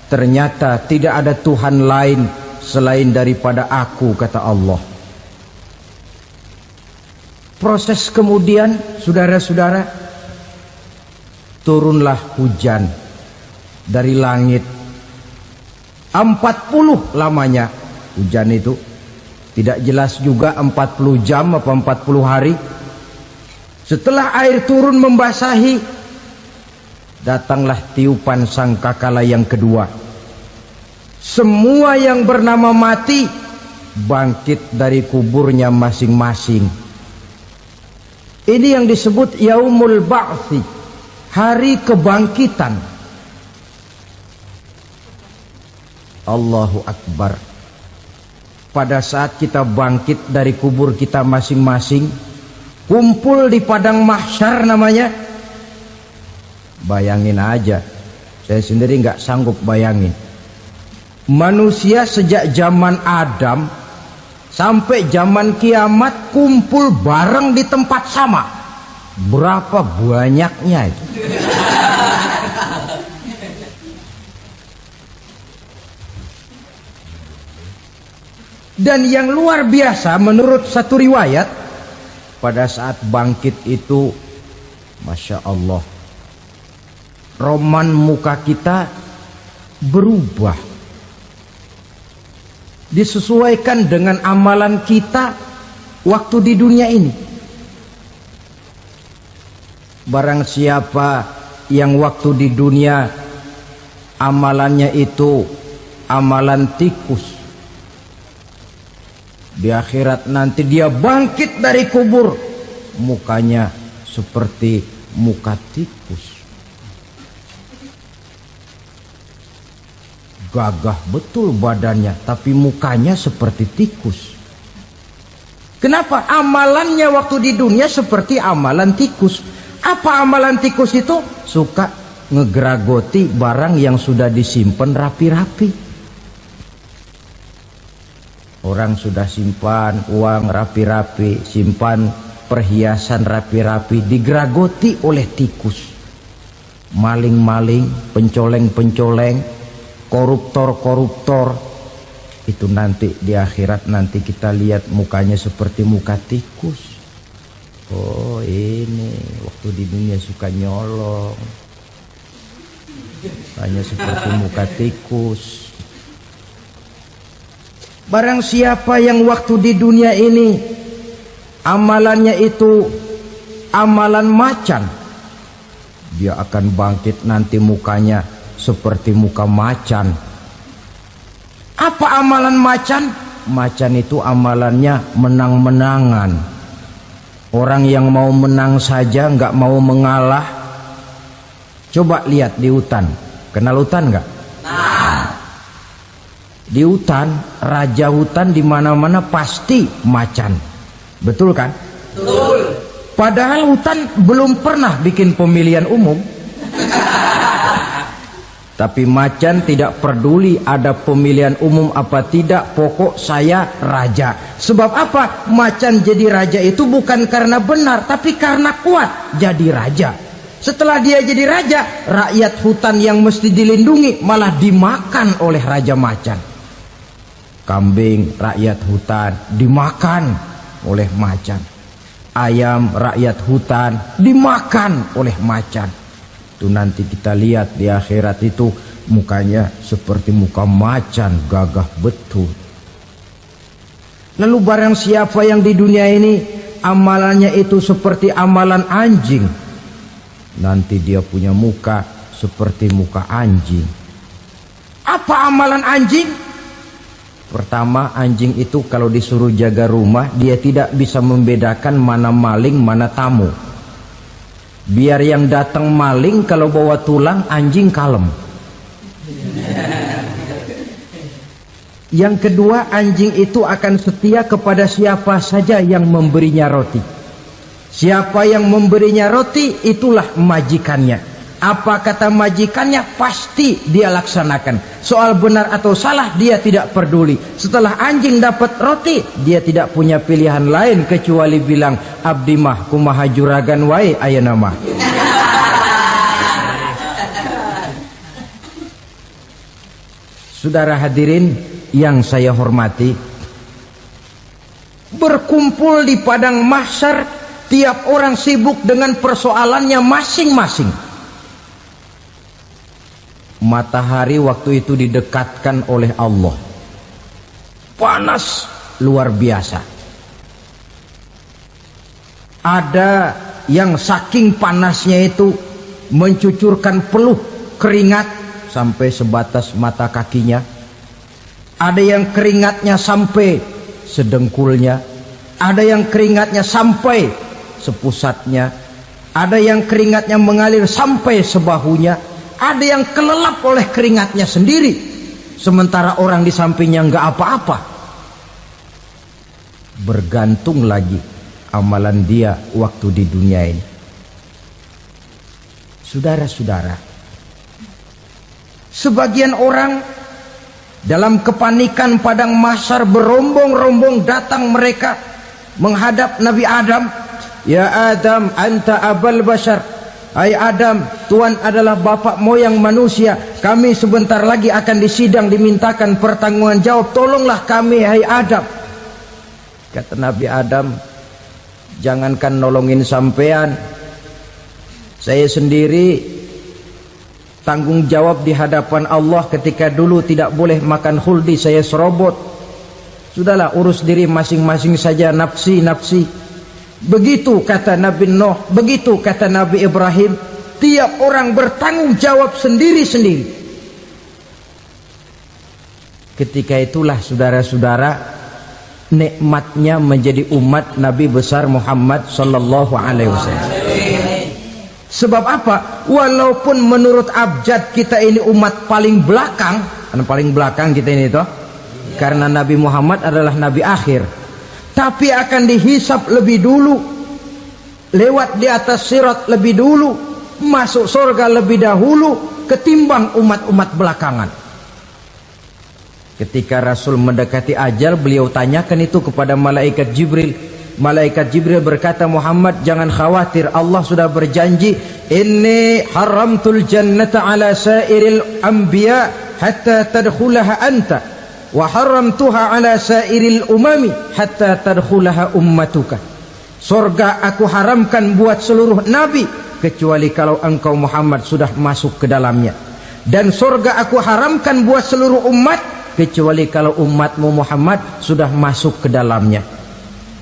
Speaker 1: Ternyata tidak ada Tuhan lain selain daripada aku, kata Allah. Proses kemudian, saudara-saudara, turunlah hujan dari langit. 40 lamanya hujan itu. Tidak jelas juga 40 jam apa 40 hari. Setelah air turun membasahi, datanglah tiupan sangkakala yang kedua. Semua yang bernama mati bangkit dari kuburnya masing-masing. Ini yang disebut Yaumul Ba'thi, hari kebangkitan. Allahu Akbar. Pada saat kita bangkit dari kubur kita masing-masing, kumpul di padang mahsyar namanya. Bayangin aja, saya sendiri nggak sanggup bayangin. Manusia sejak zaman Adam sampai zaman kiamat kumpul bareng di tempat sama. Berapa banyaknya itu? Dan yang luar biasa menurut satu riwayat, pada saat bangkit itu, Masya Allah, roman muka kita berubah, disesuaikan dengan amalan kita waktu di dunia ini. Barang siapa yang waktu di dunia amalannya itu amalan tikus, di akhirat nanti dia bangkit dari kubur, mukanya seperti muka tikus. Gagah betul badannya, tapi mukanya seperti tikus. Kenapa? Amalannya waktu di dunia seperti amalan tikus. Apa amalan tikus itu? Suka ngegeragoti barang yang sudah disimpan rapi-rapi. Orang sudah simpan uang rapi-rapi, simpan perhiasan rapi-rapi, digeragoti oleh tikus. Maling-maling, pencoleng-pencoleng, koruptor-koruptor. Itu nanti di akhirat nanti kita lihat mukanya seperti muka tikus. Oh ini waktu di dunia suka nyolong, hanya seperti muka tikus. Barang siapa yang waktu di dunia ini amalannya itu amalan macan, dia akan bangkit nanti mukanya seperti muka macan. Apa amalan macan? Macan itu amalannya menang-menangan. Orang yang mau menang saja nggak mau mengalah. Coba lihat di hutan, kenal hutan nggak? Di hutan, raja hutan di mana-mana pasti macan. Betul kan? Betul. Padahal hutan belum pernah bikin pemilihan umum. Tapi macan tidak peduli ada pemilihan umum apa tidak, pokok saya raja. Sebab apa? Macan jadi raja itu bukan karena benar, tapi karena kuat jadi raja. Setelah dia jadi raja, rakyat hutan yang mesti dilindungi malah dimakan oleh raja macan. Kambing rakyat hutan dimakan oleh macan. Ayam rakyat hutan dimakan oleh macan. Itu nanti kita lihat di akhirat itu mukanya seperti muka macan, gagah betul. Lalu barang siapa yang di dunia ini amalannya itu seperti amalan anjing, nanti dia punya muka seperti muka anjing. Apa amalan anjing? Pertama, anjing itu kalau disuruh jaga rumah, dia tidak bisa membedakan mana maling, mana tamu. Biar yang datang maling, kalau bawa tulang, anjing kalem. Yang kedua, anjing itu akan setia kepada siapa saja yang memberinya roti. Siapa yang memberinya roti, itulah majikannya. Apa kata majikannya pasti dia laksanakan. Soal benar atau salah dia tidak peduli. Setelah anjing dapat roti, dia tidak punya pilihan lain kecuali bilang, abdi mah kumaha juragan wae ayeuna mah. Saudara hadirin yang saya hormati, berkumpul di padang mahsyar, tiap orang sibuk dengan persoalannya masing-masing. Matahari waktu itu didekatkan oleh Allah, panas luar biasa. Ada yang saking panasnya itu mencucurkan peluh keringat sampai sebatas mata kakinya. Ada yang keringatnya sampai sedengkulnya, ada yang keringatnya sampai sepusatnya, ada yang keringatnya mengalir sampai sebahunya, ada yang kelelap oleh keringatnya sendiri, sementara orang di sampingnya nggak apa-apa. Bergantung lagi amalan dia waktu di dunia ini. Saudara-saudara, sebagian orang dalam kepanikan padang mahsyar berombong-rombong datang mereka menghadap Nabi Adam. Ya Adam, anta abal bashar. Hai Adam, Tuhan adalah bapak moyang manusia. Kami sebentar lagi akan disidang, dimintakan pertanggungan jawab. Tolonglah kami, hai Adam. Kata Nabi Adam, jangankan nolongin sampean, saya sendiri tanggung jawab di hadapan Allah ketika dulu tidak boleh makan khuldi, saya serobot. Sudahlah, urus diri masing-masing saja, nafsi. Begitu kata Nabi Nuh, begitu kata Nabi Ibrahim. Tiap orang bertanggung jawab sendiri-sendiri. Ketika itulah saudara-saudara, nikmatnya menjadi umat Nabi besar Muhammad sallallahu alaihi wasallam. Sebab apa? Walaupun menurut abjad kita ini umat paling belakang, paling belakang kita ini toh, karena Nabi Muhammad adalah Nabi akhir, tapi akan dihisap lebih dulu, lewat di atas sirat lebih dulu, masuk surga lebih dahulu ketimbang umat-umat belakangan. Ketika Rasul mendekati ajal, beliau tanyakan itu kepada malaikat Jibril. Malaikat Jibril berkata, Muhammad jangan khawatir, Allah sudah berjanji, inni haramtul jannata ala sairil anbiya hatta tadkhulaha anta wa haramtuha ala sairil umami hatta tadkhulaha ummatuka. Surga aku haramkan buat seluruh nabi kecuali kalau engkau Muhammad sudah masuk ke dalamnya, dan surga aku haramkan buat seluruh umat kecuali kalau umatmu Muhammad sudah masuk ke dalamnya.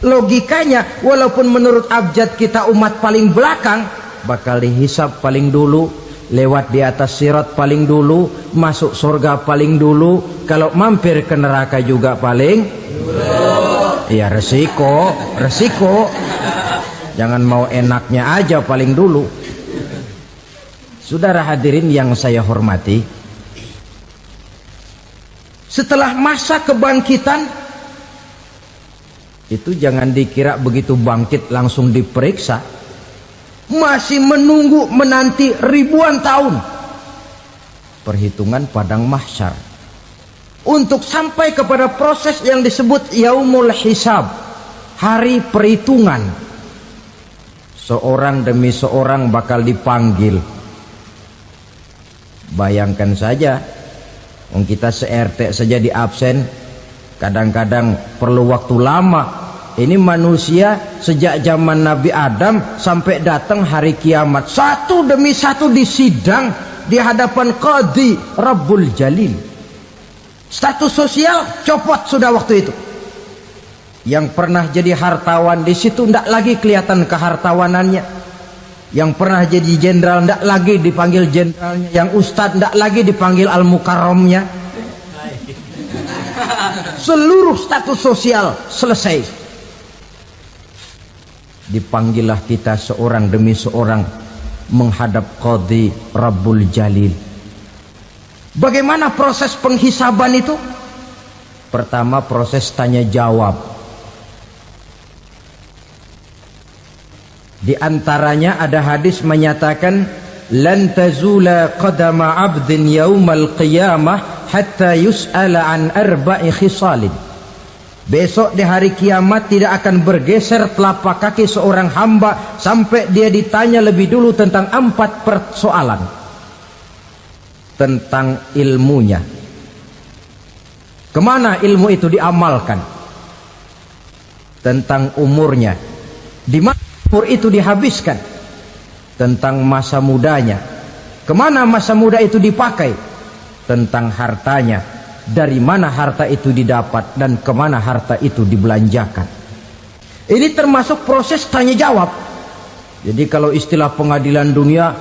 Speaker 1: Logikanya, walaupun menurut abjad kita umat paling belakang, bakal dihisap paling dulu, lewat di atas sirat paling dulu, masuk surga paling dulu, kalau mampir ke neraka juga paling dulu. Ya resiko. Jangan mau enaknya aja paling dulu. Saudara hadirin yang saya hormati, setelah masa kebangkitan itu jangan dikira begitu bangkit langsung diperiksa. Masih menunggu menanti ribuan tahun perhitungan padang mahsyar untuk sampai kepada proses yang disebut yaumul hisab, hari perhitungan. Seorang demi seorang bakal dipanggil. Bayangkan saja, kita se-RT saja di absen, kadang-kadang perlu waktu lama. Ini manusia sejak zaman Nabi Adam sampai datang hari kiamat, satu demi satu disidang di hadapan Qadhi Rabbul Jalil. Status sosial copot sudah waktu itu. Yang pernah jadi hartawan di situ tidak lagi kelihatan kehartawanannya. Yang pernah jadi jenderal tidak lagi dipanggil jenderalnya. Yang ustadz tidak lagi dipanggil al-mukarramnya. Seluruh status sosial selesai. Dipanggillah kita seorang demi seorang menghadap Qadhi Rabbul Jalil. Bagaimana proses penghisaban itu? Pertama, proses tanya jawab. Di antaranya ada hadis menyatakan, lan tazula qadama 'abdin yaumal qiyamah hatta yus'ala an arba'i khisalin. Besok di hari kiamat tidak akan bergeser telapak kaki seorang hamba sampai dia ditanya lebih dulu tentang 4 persoalan. Tentang ilmunya, kemana ilmu itu diamalkan. Tentang umurnya, di mana umur itu dihabiskan. Tentang masa mudanya, kemana masa muda itu dipakai. tentang hartanya, dari mana harta itu didapat dan kemana harta itu dibelanjakan. Ini termasuk proses tanya jawab. Jadi kalau istilah pengadilan dunia,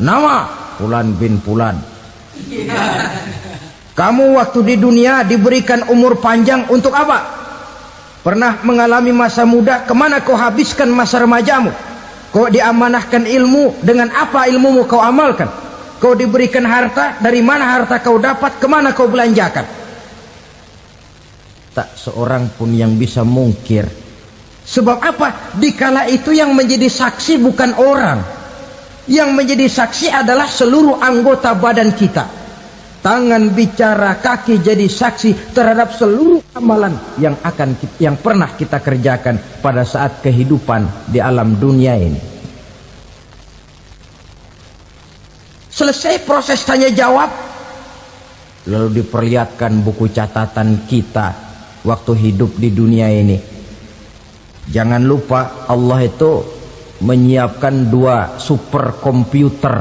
Speaker 1: nama Fulan bin Fulan. Kamu waktu di dunia diberikan umur panjang untuk apa? Pernah mengalami masa muda, kemana kau habiskan masa remajamu? Kau diamanahkan ilmu, dengan apa ilmumu kau amalkan? Kau diberikan harta, dari mana harta kau dapat, kemana kau belanjakan? Tak seorang pun yang bisa mungkir. Sebab apa? Dikala itu yang menjadi saksi bukan orang. Yang menjadi saksi adalah seluruh anggota badan kita. Tangan bicara, kaki jadi saksi terhadap seluruh amalan yang pernah kita kerjakan pada saat kehidupan di alam dunia ini. Selesai proses tanya jawab, lalu diperlihatkan buku catatan kita waktu hidup di dunia ini. Jangan lupa Allah itu menyiapkan 2 superkomputer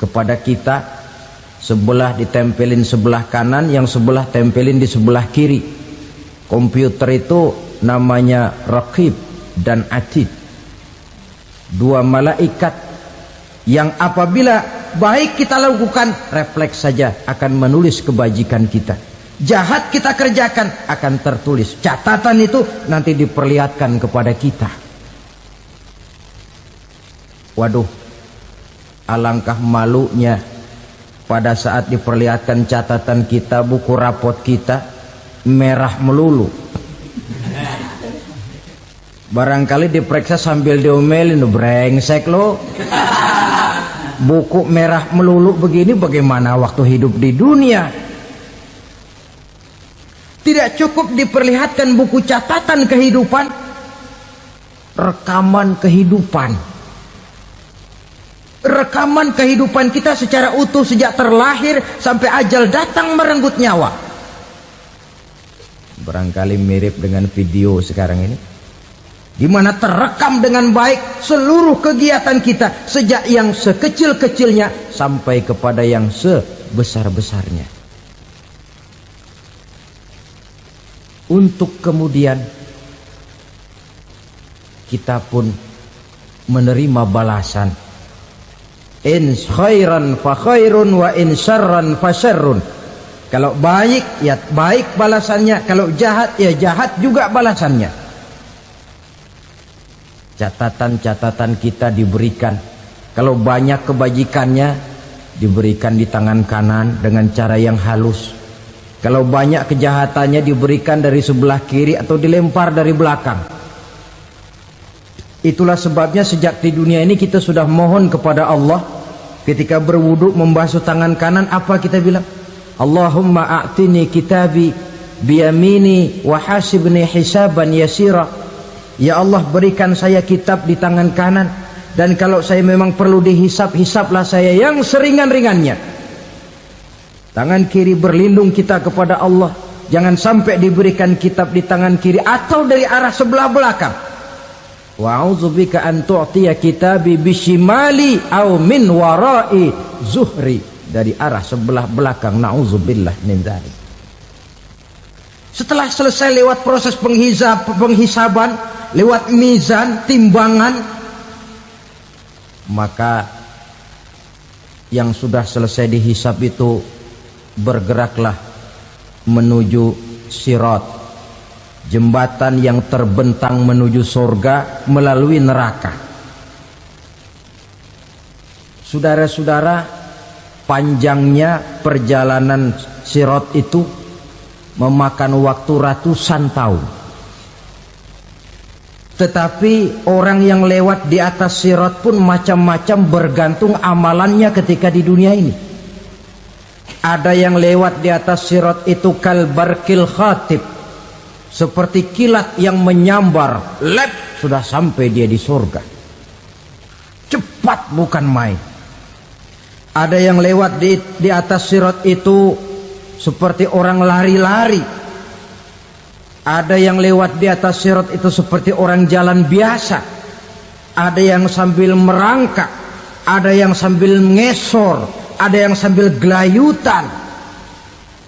Speaker 1: kepada kita. Sebelah ditempelin sebelah kanan, yang sebelah tempelin di sebelah kiri. Komputer itu namanya Raqib dan Atid, 2 malaikat yang apabila baik kita lakukan, refleks saja akan menulis kebajikan kita. Jahat kita kerjakan, akan tertulis. Catatan itu nanti diperlihatkan kepada kita. Waduh, alangkah malunya pada saat diperlihatkan catatan kita, buku rapot kita merah melulu. Barangkali diperiksa sambil diomelin, brengsek lo. Buku merah melulu begini, bagaimana waktu hidup di dunia? Tidak cukup diperlihatkan buku catatan kehidupan, rekaman kehidupan. Rekaman kehidupan kita secara utuh sejak terlahir sampai ajal datang merenggut nyawa. Barangkali mirip dengan video sekarang ini, di mana terekam dengan baik seluruh kegiatan kita, sejak yang sekecil-kecilnya sampai kepada yang sebesar-besarnya. Untuk kemudian kita pun menerima balasan. In khairan fa khairun wa in syarran fa syarrun. Kalau baik ya baik balasannya, kalau jahat ya jahat juga balasannya. Catatan-catatan kita diberikan. Kalau banyak kebajikannya diberikan di tangan kanan dengan cara yang halus. Kalau banyak kejahatannya diberikan dari sebelah kiri atau dilempar dari belakang. Itulah sebabnya sejak di dunia ini kita sudah mohon kepada Allah. Ketika berwudu membasuh tangan kanan, apa kita bilang? Allahumma a'tini kitabi biyamini wa hasibni hisaban yasira. Ya Allah, berikan saya kitab di tangan kanan, dan kalau saya memang perlu dihisap, hisaplah saya yang seringan-ringannya. Tangan kiri berlindung kita kepada Allah, jangan sampai diberikan kitab di tangan kiri atau dari arah sebelah belakang. Wa a'udzubika an tu'tiya kitabi bishimali aw min wara'i zuhri, dari arah sebelah belakang. Na'udzubillah min dzalik. Setelah selesai lewat proses penghisaban, lewat mizan, timbangan, maka yang sudah selesai dihisab itu bergeraklah menuju sirat, jembatan yang terbentang menuju surga melalui neraka. Saudara-saudara, panjangnya perjalanan sirat itu memakan waktu ratusan tahun. Tetapi orang yang lewat di atas sirat pun macam-macam, bergantung amalannya ketika di dunia ini. Ada yang lewat di atas sirat itu kal barqil khatib, seperti kilat yang menyambar, lep, sudah sampai dia di surga. Cepat bukan main. Ada yang lewat di atas sirat itu seperti orang lari-lari. Ada yang lewat di atas sirat itu seperti orang jalan biasa. Ada yang sambil merangkak, ada yang sambil ngesor, ada yang sambil gelayutan,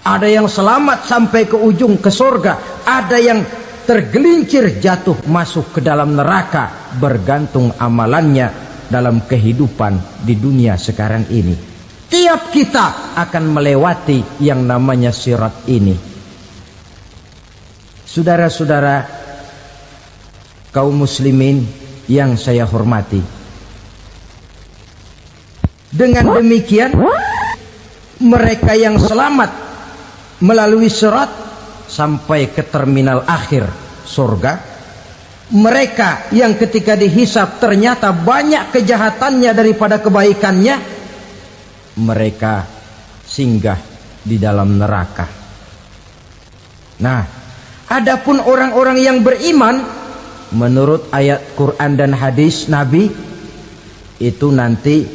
Speaker 1: ada yang selamat sampai ke ujung ke surga, ada yang tergelincir jatuh masuk ke dalam neraka, bergantung amalannya dalam kehidupan di dunia sekarang ini. Tiap kita akan melewati yang namanya sirat ini. Saudara-saudara kaum muslimin yang saya hormati, dengan demikian mereka yang selamat melalui sirat sampai ke terminal akhir surga, mereka yang ketika dihisab ternyata banyak kejahatannya daripada kebaikannya, mereka singgah di dalam neraka. Nah, adapun orang-orang yang beriman menurut ayat Quran dan hadis Nabi itu nanti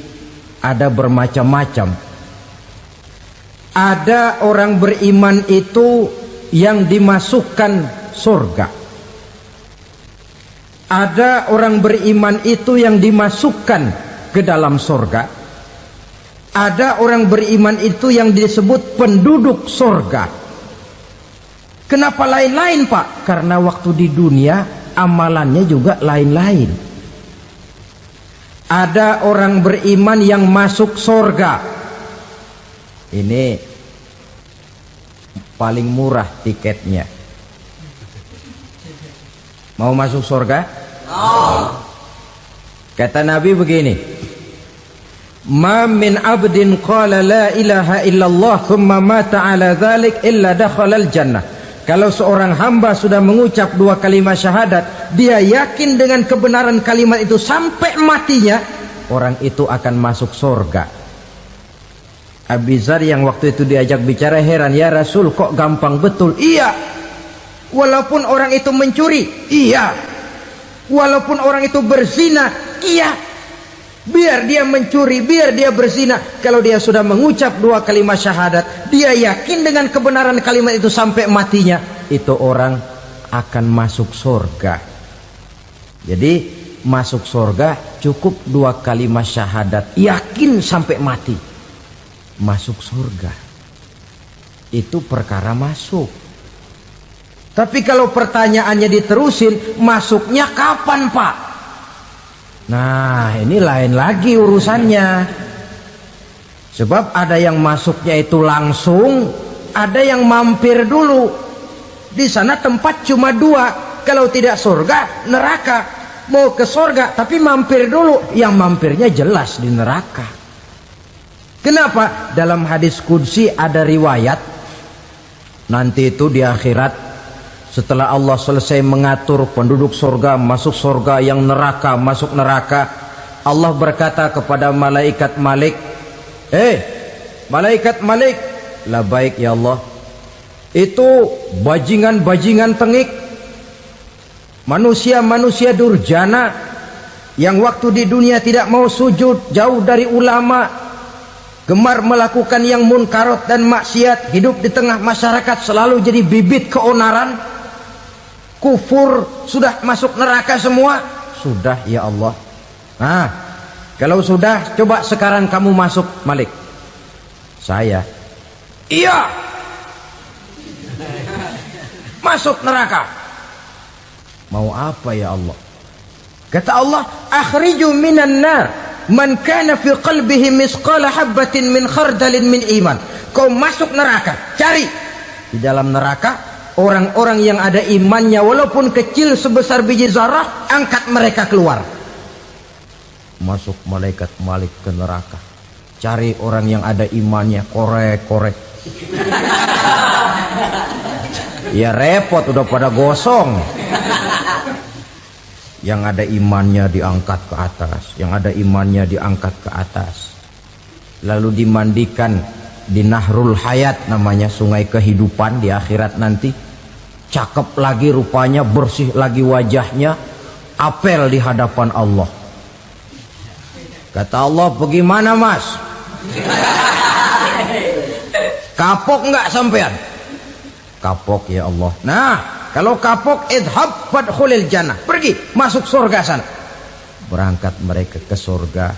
Speaker 1: ada bermacam-macam. Ada orang beriman itu yang dimasukkan surga. Ada orang beriman itu yang dimasukkan ke dalam surga. Ada orang beriman itu yang disebut penduduk surga. Kenapa lain-lain, Pak? Karena waktu di dunia amalannya juga lain-lain. Ada orang beriman yang masuk surga. Ini paling murah tiketnya. Mau masuk surga? Kata Nabi begini, ma min abdin qala la ilaha illallah thumma mata ala dhalik illa dakhalal jannah. Kalau seorang hamba sudah mengucap dua kalimat syahadat, dia yakin dengan kebenaran kalimat itu sampai matinya, orang itu akan masuk surga. Abi Dzar yang waktu itu diajak bicara heran, ya Rasul kok gampang betul? Iya, walaupun orang itu mencuri, iya, walaupun orang itu berzina, iya, biar dia mencuri, biar dia berzina, kalau dia sudah mengucap dua kalimat syahadat, dia yakin dengan kebenaran kalimat itu sampai matinya, itu orang akan masuk surga. Jadi masuk surga cukup dua kalimat syahadat, yakin sampai mati, masuk surga. Itu perkara masuk. Tapi kalau pertanyaannya diterusin, masuknya kapan, Pak? Nah, ini lain lagi urusannya. Sebab ada yang masuknya itu langsung, ada yang mampir dulu. Di sana tempat cuma dua, kalau tidak surga, neraka. Mau ke surga tapi mampir dulu, yang mampirnya jelas di neraka. Kenapa? Dalam hadis qudsi ada riwayat, nanti itu di akhirat, setelah Allah selesai mengatur penduduk surga masuk surga, yang neraka masuk neraka, Allah berkata kepada malaikat Malik, malaikat Malik, labaik ya Allah, itu bajingan-bajingan tengik, manusia-manusia durjana yang waktu di dunia tidak mau sujud, jauh dari ulama, gemar melakukan yang munkarat dan maksiat, hidup di tengah masyarakat selalu jadi bibit keonaran, kufur, sudah masuk neraka semua. Sudah ya Allah. Nah, kalau sudah, coba sekarang kamu masuk, Malik. Saya, iya, masuk neraka. Mau apa ya Allah? Kata Allah, akhriju minan nar man kana fi qalbihi misqala habatin min khardalin min iman. Kau masuk neraka, cari di dalam neraka orang-orang yang ada imannya walaupun kecil sebesar biji zarah, angkat mereka keluar. Masuk malaikat Malik ke neraka, cari orang yang ada imannya, korek-korek. Ya repot, udah pada gosong. Yang ada imannya diangkat ke atas, yang ada imannya diangkat ke atas, lalu dimandikan di Nahrul Hayat, namanya sungai kehidupan di akhirat nanti. Cakep lagi rupanya, bersih lagi wajahnya, apel di hadapan Allah. Kata Allah, bagaimana mas? Kapok nggak sampean? Kapok ya Allah. Nah, kalau kapok, idhab fadkhulil jannah, pergi masuk surga sana. Berangkat mereka ke surga.